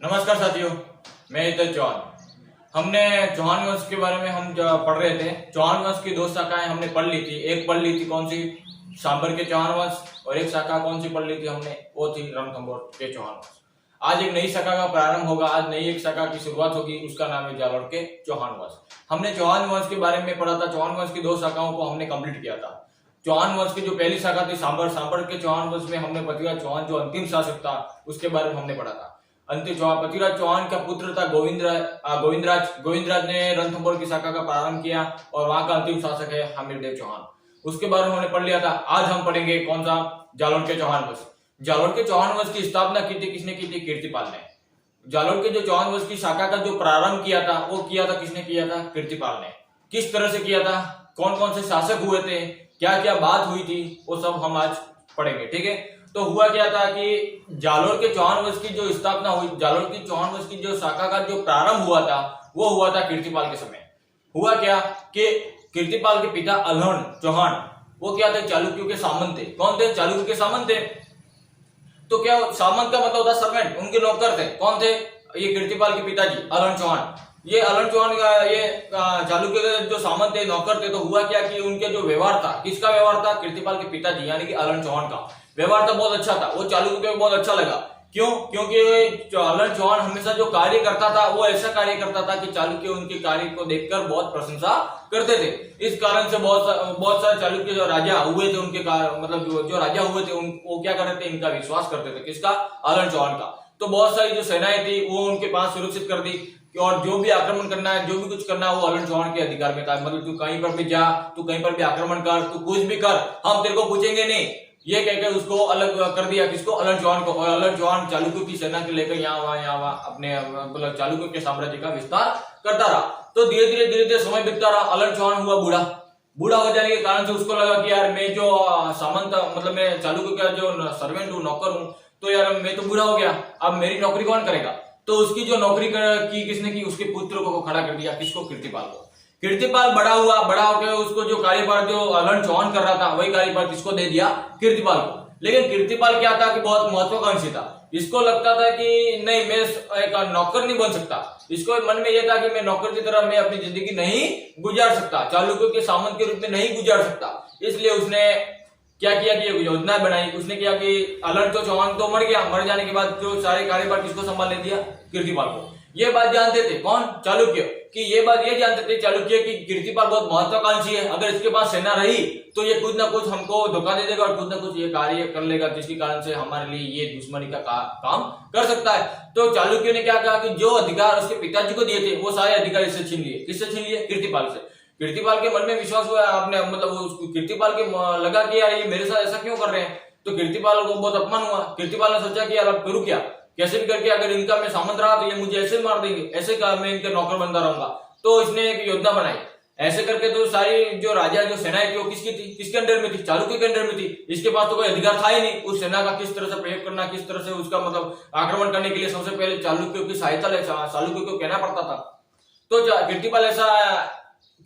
नमस्कार साथियों, मैं हितेश चौहान। हमने चौहान वंश के बारे में हम पढ़ रहे थे। चौहान वंश की दो शाखाएं हमने पढ़ ली थी। एक पढ़ ली थी कौन सी, सांबर के चौहान वंश, और एक शाखा कौन सी पढ़ ली थी हमने, वो थी रणथंभौर के चौहान वंश। आज एक नई शाखा का प्रारंभ होगा, आज नई एक शाखा की शुरुआत होगी, उसका नाम है जालोर के चौहान वंश। हमने चौहान वंश के बारे में पढ़ा था। चौहान वंश की दो शाखाओं को हमने कंप्लीट किया था। चौहान वंश की जो पहली शाखा थी सांबर के चौहान वंश में हमने पृथ्वीराज चौहान जो अंतिम शासक था उसके बारे में हमने पढ़ा था। अंतिम पृथ्वीराज चौहान का पुत्र था गोविंदराज ने रणथंभौर की शाखा का प्रारंभ किया और वहां का अंतिम शासक है हमीरदेव चौहान। उसके बारे में हमने पढ़ लिया था। आज हम पढ़ेंगे कौन सा, जालोर के चौहान वंश। जालोर के चौहान वंश की स्थापना की थी, किसने की थी? कीर्तिपाल ने। जालोर के जो चौहान वंश की शाखा का जो प्रारंभ किया था वो किया था किसने किया था? कीर्तिपाल ने। किस तरह से किया था, कौन कौन से शासक हुए थे, क्या क्या बात हुई थी, वो सब हम आज पढ़ेंगे। ठीक है, तो हुआ क्या था कि जालोर के चौहान वंश की जो स्थापना हुई, जालोर की चौहान वंश की जो शाखा का जो प्रारंभ हुआ था वो हुआ था कीर्तिपाल के समय। हुआ क्या कि कीर्तिपाल के पिता अल्हण चौहान, वो क्या थे? चालुक्यों के सामंत थे। कौन थे? चालुक्यों के सामंत थे। तो क्या सामंत का मतलब होता सर्वेंट, उनके नौकर थे। कौन थे? ये कीर्तिपाल के पिताजी अल्हण चौहान। ये अल्हण चौहान का ये चालुक्य के जो सामंत थे, नौकर थे। तो हुआ क्या कि उनके जो व्यवहार था, किसका व्यवहार था? कीर्तिपाल के पिताजी यानी कि अल्हण चौहान का व्यवहार था बहुत अच्छा था। वो चालुक्य को बहुत अच्छा लगा। क्यों? क्योंकि अल्हण चौहान हमेशा जो कार्य करता था वो ऐसा कार्य करता था कि चालुक्य उनके कार्य को देखकर बहुत प्रशंसा करते थे। इस कारण से बहुत सारे चालुक्य जो राजा हुए थे, उनके मतलब जो राजा हुए थे वो क्या करते थे? इनका विश्वास करते थे। किसका? अल्हण चौहान का। तो बहुत सारी जो सेनाएं थी वो उनके पास सुरक्षित कर दी, और जो भी आक्रमण करना है, जो भी कुछ करना है, वो अल्हण चौहान के अधिकार में था। मतलब तू कहीं पर भी जा, तू कहीं पर भी आक्रमण कर, तू कुछ भी कर, हम तेरे को पूछेंगे नहीं, ये कहकर उसको अलग कर दिया। किसको? अल्हण चौहान को। और अल्हण चौहान चालुक्यों की सेना के लेकर यहाँ वहां अपने मतलब चालुक्यों के साम्राज्य का विस्तार करता रहा। तो धीरे धीरे समय बीतता रहा। अल्हण चौहान हुआ बूढ़ा हो जाने के कारण से उसको लगा कि यार मैं जो सामंत मतलब मैं चालुक्य का जो सर्वेंट हूँ, नौकर हूँ, तो यार मैं तो बूढ़ा हो गया, अब मेरी नौकरी कौन करेगा? तो उसकी जो नौकरी की किसने की? उसके पुत्र को खड़ा कर दिया। किसको? कीर्तिपाल को। कीर्तिपाल बड़ा होकर उसको जो कार्यभार जो अल्हण चौहान कर रहा था वही कार्यभार किसको दे दिया? कीर्तिपाल को। लेकिन कीर्तिपाल क्या था कि बहुत महत्वाकांक्षी था। इसको लगता था कि नहीं, मैं एक नौकर नहीं बन सकता। इसको मन में यह था कि मैं नौकर की तरह मैं अपनी जिंदगी नहीं गुजार सकता, चालुक्यों के सामंत के रूप में नहीं गुजार सकता। इसलिए उसने क्या किया कि योजना बनाई। उसने किया कि अल्हण चौहान तो मर गया, मर जाने के बाद जो सारे कार्यभार किसको संभालने दिया? कीर्तिपाल को। ये बात जानते थे कौन? चालुक्य। कि ये बात ये जानते थे चालुक्य कि कीर्तिपाल बहुत महत्वाकांक्षी है, अगर इसके पास सेना रही तो ये कुछ ना कुछ हमको धोखा दे देगा और कुछ ना कुछ ये कार्य कर लेगा जिसके कारण से हमारे लिए ये दुश्मनी का काम कर सकता है। तो चालुक्य ने क्या कहा कि जो अधिकार उसके पिताजी को दिए थे वो सारे अधिकार इससे छीन लिए। किससे छीन लिए? कीर्तिपाल से। कीर्तिपाल के मन में विश्वास हुआ, आपने मतलब कीर्तिपाल के लगा कि यार ये मेरे साथ ऐसा क्यों कर रहे हैं। तो कीर्तिपाल को बहुत अपमान हुआ। कीर्तिपाल ने सोचा कि यार अब करूं क्या, कैसे भी करके अगर इनका मैं सामंत रहा तो ये मुझे ऐसे मार देंगे, ऐसे मैं इनके नौकर बनता रहूंगा। तो इसने एक योजना बनाई। ऐसे करके तो सारी जो राजा जो सेनाएं थी वो किसकी थी? किसके अंडर में थी? चालुक्य के अंडर में थी। इसके पास तो कोई अधिकार था ही नहीं उस सेना का किस तरह से प्रयोग करना, किस तरह से उसका मतलब आक्रमण करने के लिए सबसे पहले चालुक्यों की सहायता चालुक्यों को कहना पड़ता था। तो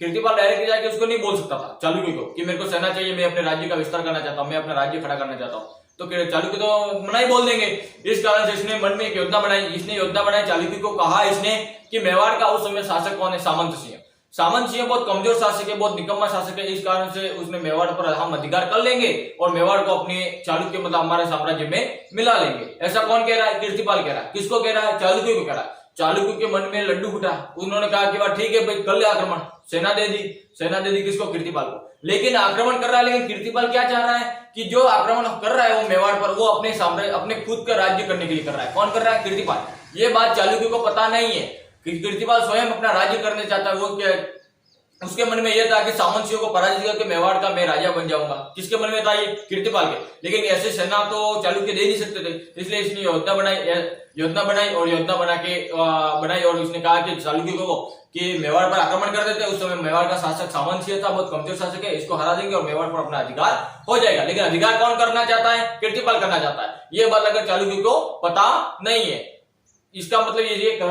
कीर्तिपाल डायरेक्ट जाके उसको नहीं बोल सकता था चालुक्य को कि मेरे को सेना चाहिए, मैं अपने राज्य का विस्तार करना चाहता हूँ, मैं अपना राज्य खड़ा करना चाहता हूँ। तो चालुक्य तो मना ही बोल देंगे। इस कारण से इसने मन में एक योजना बनाई। चालुक्य को कहा इसने कि मेवाड़ का उस समय शासक कौन है? सामंत सिंह। सामंत सिंह बहुत कमजोर शासक है, बहुत निकम्मा शासक है। इस कारण से उसने मेवाड़ पर हम अधिकार कर लेंगे और मेवाड़ को अपने चालुक्य मतलब हमारे साम्राज्य में मिला लेंगे। ऐसा कौन कह रहा है? कीर्तिपाल कह रहा है। किसको कह रहा है? चालुक्य को कह रहा है। चालुक्य के मन में लड्डू फूटा। उन्होंने कहा कि ठीक है भाई, कर ले आक्रमण। सेना दे दी किसको? कीर्तिपाल को। लेकिन आक्रमण कर रहा है, लेकिन कीर्तिपाल क्या चाह रहा है कि जो आक्रमण कर रहा है वो मेवाड़ पर, वो अपने साम्राज्य अपने खुद का राज्य करने के लिए कर रहा है। कौन कर रहा है? कीर्तिपाल। ये बात चालुक्य को पता नहीं है कि कीर्तिपाल स्वयं अपना राज्य करने चाहता है। वो क्या उसके मन में यह था कि सामंतियों को पराजित करके मेवाड़ का मैं राजा बन जाऊंगा। किसके मन में था? ये कीर्तिपाल के। लेकिन ऐसे सेना तो चालुक्य दे नहीं सकते थे, इसलिए इसने योजना बनाई और उसने कहा कि चालुक्य को कि मेवाड़ पर आक्रमण कर देते हैं। उस समय मेवाड़ का शासक सामंत सिंह था, बहुत कमजोर शासक है, इसको हरा देंगे और मेवाड़ पर अपना अधिकार हो जाएगा। लेकिन अधिकार कौन करना चाहता है? कीर्तिपाल करना चाहता है। ये बात अगर चालुक्य को पता नहीं है। इसका मतलब ये क्या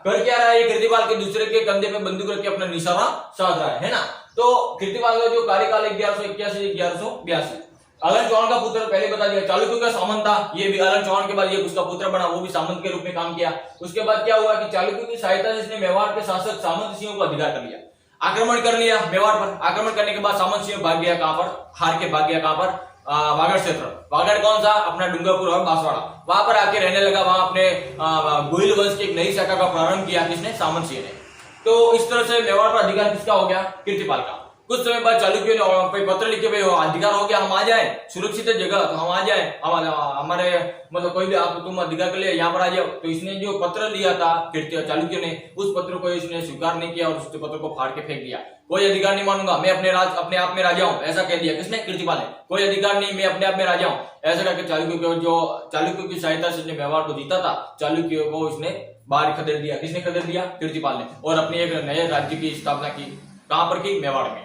कर क्या रहा है? कीर्तिपाल के दूसरे के कंधे पे बंदूक रख के अपना निशाना साध रहा है ना। तो कीर्तिपाल का जो कार्यकाल 1181 से 1182, अलन चौहान का पुत्र पहले बता दिया। चालुक्यों का सामंत था, ये भी अलन चौहान के बाद ये उसका पुत्र बना, वो भी सामंत के रूप में काम किया। उसके बाद क्या हुआ कि चालुक्यों की सहायता से इसने मेवाड़ के शासक सामंत सिंह को अधिकार कर लिया, आक्रमण कर लिया मेवाड़ पर। आक्रमण करने के बाद सामंत सिंह भाग गया कहां पर, हार के भाग गया कहां पर, वागड़ क्षेत्र। वागड़ कौन सा, अपना डूंगरपुर और बांसवाड़ा, वहां पर आके रहने लगा। वहां अपने गोहिल वंश की एक नई शाखा का प्रारंभ किया किसने, सामंत सिंह ने। तो इस तरह से मेवाड़ पर अधिकार किसका हो गया, कीर्तिपाल का। कुछ समय बाद चालुक्यों ने पत्र लिखे, भाई अधिकार हो गया, हम आ जाए सुरक्षित जगह, तो हम आ जाए, हमारे मतलब कोई भी आप तुम अधिकार कर लिया, यहाँ पर आ जाओ। तो इसने जो पत्र लिया था चालुक्यों ने, उस पत्र को इसने स्वीकार नहीं किया और उस पत्र को फाड़ के फेंक दिया। कोई अधिकार नहीं मानूंगा, मैं अपने आप में राजा हूं, ऐसा कह दिया किसने, कीर्तिपाल ने। कोई अधिकार नहीं, मैं अपने आप में राजा हूं, ऐसा करके चालुक्यों की सहायता से मेवाड़ को जीता था, चालुक्यों को इसने बाहर खदेड़ दिया। किसने खदेड़ दिया, कीर्तिपाल ने, और अपने एक नए राज्य की स्थापना की। कहां पर की, मेवाड़ में।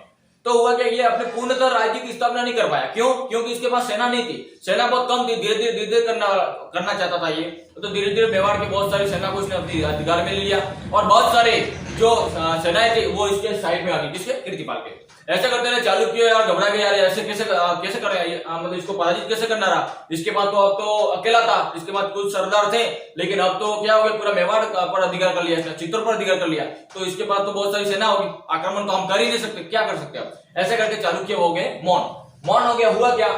तो हुआ क्या, ये अपने पूर्णतः राज्य की स्थापना नहीं कर पाया। क्यों, क्योंकि इसके पास सेना नहीं थी, सेना बहुत कम थी, धीरे धीरे करना चाहता था ये। तो धीरे धीरे मेवाड़ की बहुत सारी सेना को इसने अपने अधिकार में ले लिया, और बहुत सारे जो सेनाएं थी वो इसके साइड में आ गई, किसके, कीर्तिपाल के। ऐसा करते रहे चालुक्य, यार घबरा गया, यार ऐसे कैसे कर रहे हैं, मतलब इसको पराजित कैसे करना रहा। इसके बाद तो अब तो अकेला था, इसके बाद कुछ सरदार थे, लेकिन अब तो क्या हो गया, पूरा मेवाड़ पर अधिकार कर लिया, चित्तौड़ पर अधिकार कर लिया। तो इसके बाद तो बहुत सारी सेना होगी, आक्रमण तो हम कर ही नहीं सकते, क्या कर सकते अब। ऐसे करके चालुक्य हो गए मौन हो गया। हुआ क्या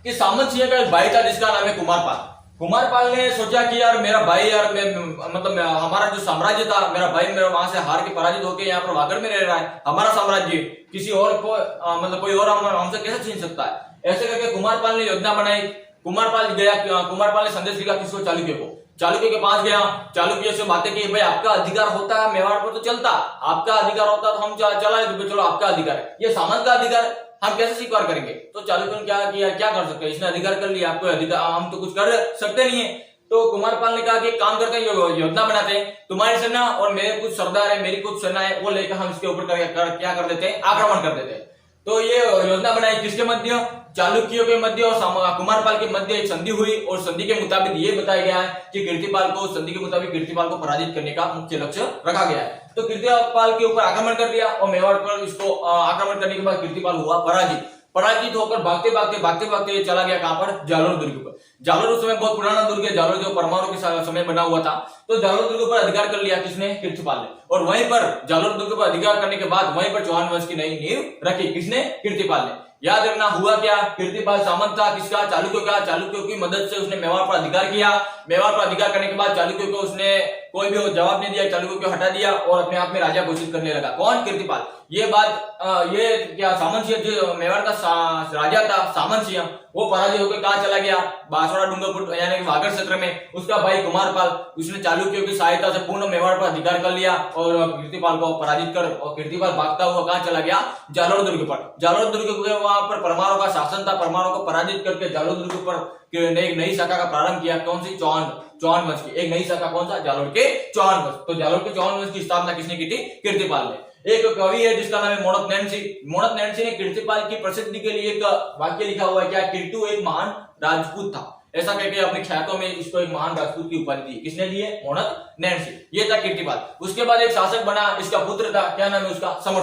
कि सामंत सिंह का एक भाई था जिसका नाम है कुमारपाल। कुमारपाल ने सोचा कि यार मेरा भाई, यार मतलब हमारा जो साम्राज्य था, मेरा भाई मेरा वहां से हार के पराजित होकर यहाँ पर वागड़ में रह रहा है, हमारा साम्राज्य किसी और को मतलब कोई और हमसे कैसे छीन सकता है। ऐसे करके कुमारपाल ने योजना बनाई। कुमारपाल ने संदेश लिखा किसको, चालुक्य को। चालुक्य के पास गया, चालुक्य से बातें की, भाई आपका अधिकार होता है मेवाड़ पर तो चलता, आपका अधिकार होता तो हम चला, चलो आपका अधिकार है, ये सामंत का अधिकार हम कैसे स्वीकार करेंगे। तो चालुक्य ने क्या किया, क्या कर सकते हैं, इसने अधिकार कर लिया, आपको अधिकार, हम तो कुछ कर सकते नहीं है। तो कुमारपाल ने कहा कि काम करते हैं, योजना बनाते हैं, तुम्हारी सेना और मेरे कुछ सरदार है, मेरी कुछ सेना है, वो लेकर हम इसके ऊपर क्या कर देते हैं, आक्रमण कर देते हैं। तो ये योजना बनाई किसके मध्य, चालुक्यों के मध्य और कुमारपाल के मध्य एक संधि हुई, और संधि के मुताबिक ये बताया गया है कि कीर्तिपाल को, संधि के मुताबिक कीर्तिपाल को पराजित करने का मुख्य लक्ष्य रखा गया है। तो कीर्तिपाल के ऊपर आक्रमण कर दिया, और मेवाड़ पर इसको आक्रमण करने के बाद कीर्तिपाल हुआ पराजित होकर भागते भागते चला गया कहां पर, जालोर दुर्ग पर। जालोर उस समय बहुत पुराना दुर्ग है, जालोर जो परमाणु के समय बना हुआ था। तो जालोर दुर्ग पर अधिकार कर लिया किसने, कीर्तिपाल ने। और वहीं पर जालोर दुर्ग पर अधिकार करने के बाद वहीं पर चौहान वंश की नई नींव रखी, किसने, कीर्तिपाल ने। याद रखना हुआ क्या, कीर्तिपाल सामंत था किसका, चालुक्यों का। चालुक्यों की मदद से उसने मेवाड़ पर अधिकार किया। मेवाड़ पर अधिकार करने के बाद चालुक्यों को उसने कोई भी जवाब नहीं दिया, चालुक्यों को हटा दिया और अपने आप में राजा घोषित करने लगा। कौन, कीर्तिपाल। ये बात ये क्या, सामंत सिंह जो मेवाड़ का राजा था, सामंत सिंह, वो पराजित होकर कहां चला गया, बांसवाड़ा डूंगरपुर यानी कि वागड़ क्षेत्र में। उसका भाई कुमारपाल, उसने चालुक्यों की सहायता से पूर्ण मेवाड़ पर अधिकार कर लिया और कीर्तिपाल को पराजित कर, और कीर्तिपाल भागता हुआ कहां चला गया, जालोर दुर्ग पर। जालोर दुर्ग के वहां पर परमाणु का शासन था, परमाणु को पराजित करके जालोर दुर्ग पर एक नई शाखा का प्रारंभ किया। कौन सी, चौहान वंश की एक नई शाखा। कौन सा, जालोर के चौहान वंश। तो जालोर के चौहान वंश की स्थापना किसने की थी, कीर्तिपाल ने। एक कवि है जिसका नाम है मोणत नैनसी ने कीर्तिपाल की प्रसिद्धि के लिए एक वाक्य लिखा हुआ है, क्या, कीर्तु एक महान राजपूत था, ऐसा कहकर अपनी ख्यातों में इसको एक महान राजपूत की उपाधि दी। किसने दी है, मोणत नैनसी। ये था कीर्तिपाल। उसके बाद एक शासक बना, इसका पुत्र था, क्या नाम है उसका, समर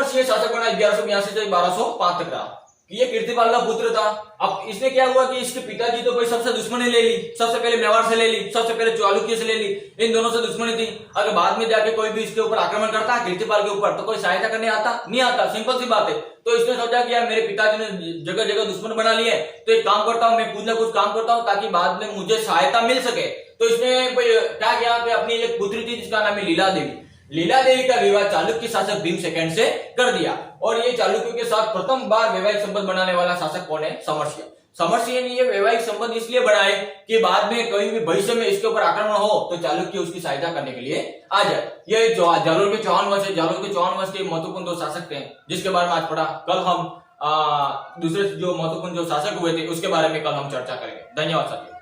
सिंह शासक बना 1182 से 1205 तक रहा। ये कीर्तिपाल का पुत्र था। अब इसने क्या हुआ कि इसके पिताजी तो कोई सबसे दुश्मनी ले ली, सबसे पहले मेवाड़ से ले ली, सबसे पहले चालुक्य से ले ली, इन दोनों से दुश्मनी थी। अगर बाद में जाके कोई भी इसके ऊपर आक्रमण करता कीर्तिपाल के ऊपर, तो कोई सहायता करने नहीं आता, सिंपल सी बात है। तो इसने सोचा कि यार मेरे पिताजी ने जगह जगह दुश्मन बना लिए, तो एक काम करता हूं, मैं कुछ ना कुछ काम करता हूं ताकि बाद में मुझे सहायता मिल सके। तो इसने क्या किया कि अपनी एक पुत्री थी जिसका नाम है लीला देवी का विवाह चालुक्य शासक भीम सेकंड से कर दिया। और ये चालुक्यों के साथ प्रथम बार वैवाहिक संबंध बनाने वाला शासक कौन है, समर सिंह ने ये वैवाहिक संबंध इसलिए बढ़ाए कि बाद में कहीं भी भविष्य में इसके ऊपर आक्रमण हो तो चालुक्य उसकी सहायता करने के लिए आ जाए। ये जालोर के चौहान वंश है। जालोर के चौहान वंश के महत्वपूर्ण दो शासक थे जिसके बारे में आज पढ़ा। कल हम दूसरे जो महत्वपूर्ण जो शासक हुए थे उसके बारे में कल हम चर्चा करेंगे। धन्यवाद साथियों।